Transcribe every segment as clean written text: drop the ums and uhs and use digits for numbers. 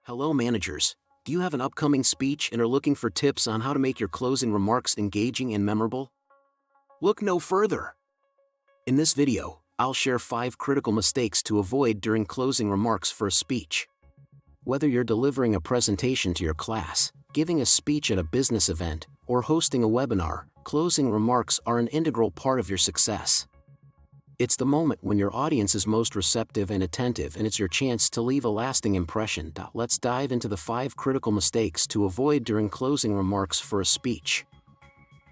Hello managers. Do you have an upcoming speech and are looking for tips on how to make your closing remarks engaging and memorable? Look no further. In this video, I'll share 5 critical mistakes to avoid during closing remarks for a speech. Whether you're delivering a presentation to your class, giving a speech at a business event, or hosting a webinar, closing remarks are an integral part of your success. It's the moment when your audience is most receptive and attentive, and it's your chance to leave a lasting impression. Let's dive into the 5 critical mistakes to avoid during closing remarks for a speech.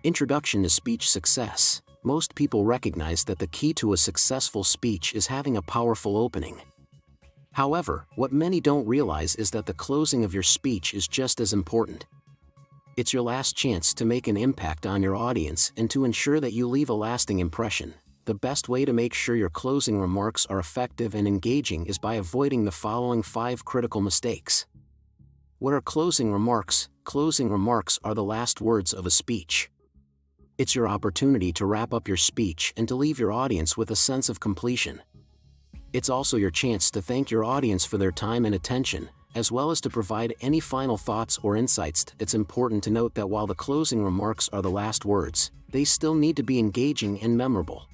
Introduction to speech success. Most people recognize that the key to a successful speech is having a powerful opening. However, what many don't realize is that the closing of your speech is just as important. It's your last chance to make an impact on your audience and to ensure that you leave a lasting impression. The best way to make sure your closing remarks are effective and engaging is by avoiding the following 5 critical mistakes. What are closing remarks? Closing remarks are the last words of a speech. It's your opportunity to wrap up your speech and to leave your audience with a sense of completion. It's also your chance to thank your audience for their time and attention, as well as to provide any final thoughts or insights. It's important to note that while the closing remarks are the last words, they still need to be engaging and memorable.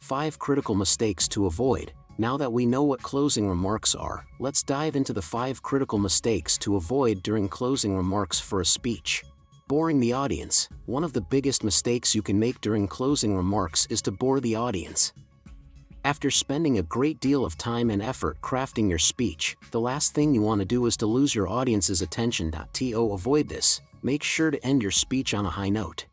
5 critical mistakes to avoid. Now that we know what closing remarks are, let's dive into the 5 critical mistakes to avoid during closing remarks for a speech. Boring the audience. One of the biggest mistakes you can make during closing remarks is to bore the audience. After spending a great deal of time and effort crafting your speech, the last thing you want to do is to lose your audience's attention. To avoid this, make sure to end your speech on a high note.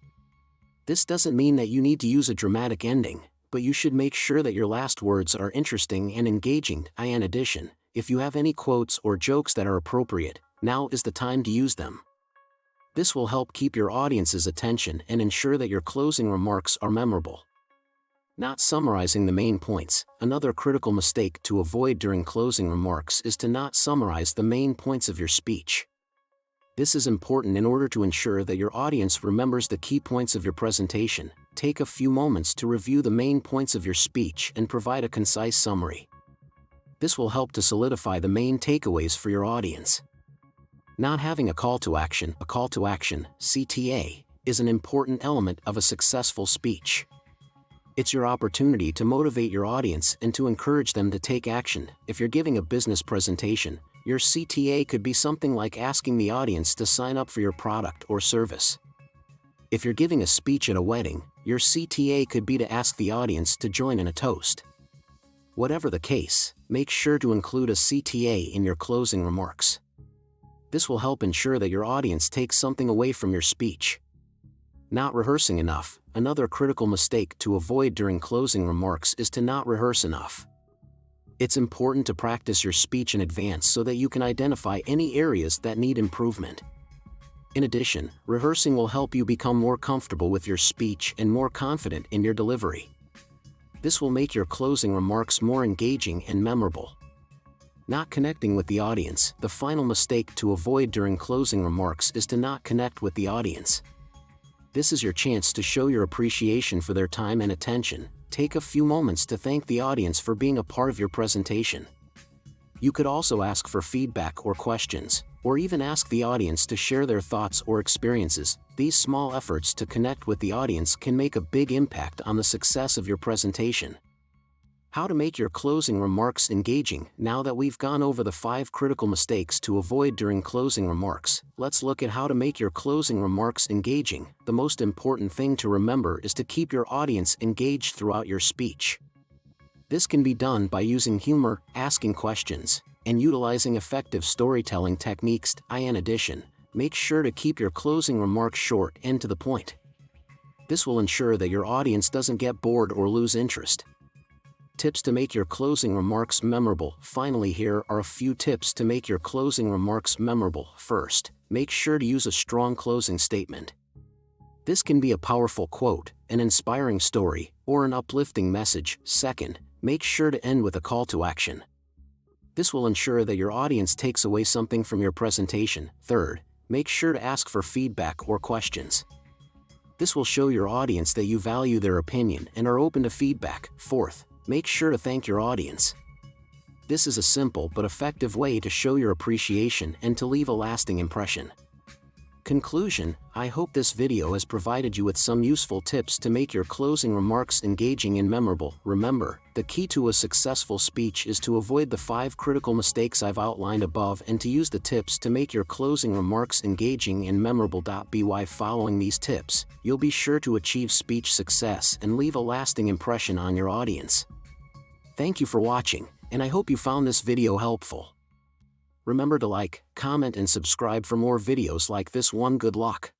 This doesn't mean that you need to use a dramatic ending, but you should make sure that your last words are interesting and engaging. In addition, if you have any quotes or jokes that are appropriate, now is the time to use them. This will help keep your audience's attention and ensure that your closing remarks are memorable. Not summarizing the main points. Another critical mistake to avoid during closing remarks is to not summarize the main points of your speech. This is important in order to ensure that your audience remembers the key points of your presentation. Take a few moments to review the main points of your speech and provide a concise summary. This will help to solidify the main takeaways for your audience. Not having a call to action. A call to action, CTA, is an important element of a successful speech. It's your opportunity to motivate your audience and to encourage them to take action. If you're giving a business presentation, your CTA could be something like asking the audience to sign up for your product or service. If you're giving a speech at a wedding, your CTA could be to ask the audience to join in a toast. Whatever the case, make sure to include a CTA in your closing remarks. This will help ensure that your audience takes something away from your speech. Not rehearsing enough. Another critical mistake to avoid during closing remarks is to not rehearse enough. It's important to practice your speech in advance so that you can identify any areas that need improvement. In addition, rehearsing will help you become more comfortable with your speech and more confident in your delivery. This will make your closing remarks more engaging and memorable. Not connecting with the audience. The final mistake to avoid during closing remarks is to not connect with the audience. This is your chance to show your appreciation for their time and attention. Take a few moments to thank the audience for being a part of your presentation. You could also ask for feedback or questions, or even ask the audience to share their thoughts or experiences. These small efforts to connect with the audience can make a big impact on the success of your presentation. How to make your closing remarks engaging. Now that we've gone over the 5 critical mistakes to avoid during closing remarks, let's look at how to make your closing remarks engaging. The most important thing to remember is to keep your audience engaged throughout your speech. This can be done by using humor, asking questions, and utilizing effective storytelling techniques. In addition, make sure to keep your closing remarks short and to the point. This will ensure that your audience doesn't get bored or lose interest. Tips to make your closing remarks memorable. Finally, here are a few tips to make your closing remarks memorable. First, make sure to use a strong closing statement. This can be a powerful quote, an inspiring story, or an uplifting message. Second, make sure to end with a call to action. This will ensure that your audience takes away something from your presentation. Third, make sure to ask for feedback or questions. This will show your audience that you value their opinion and are open to feedback. Fourth, make sure to thank your audience. This is a simple but effective way to show your appreciation and to leave a lasting impression. Conclusion: I hope this video has provided you with some useful tips to make your closing remarks engaging and memorable. Remember, the key to a successful speech is to avoid the 5 critical mistakes I've outlined above and to use the tips to make your closing remarks engaging and memorable. By following these tips, you'll be sure to achieve speech success and leave a lasting impression on your audience. Thank you for watching, and I hope you found this video helpful. Remember to like, comment and subscribe for more videos like this one. Good luck.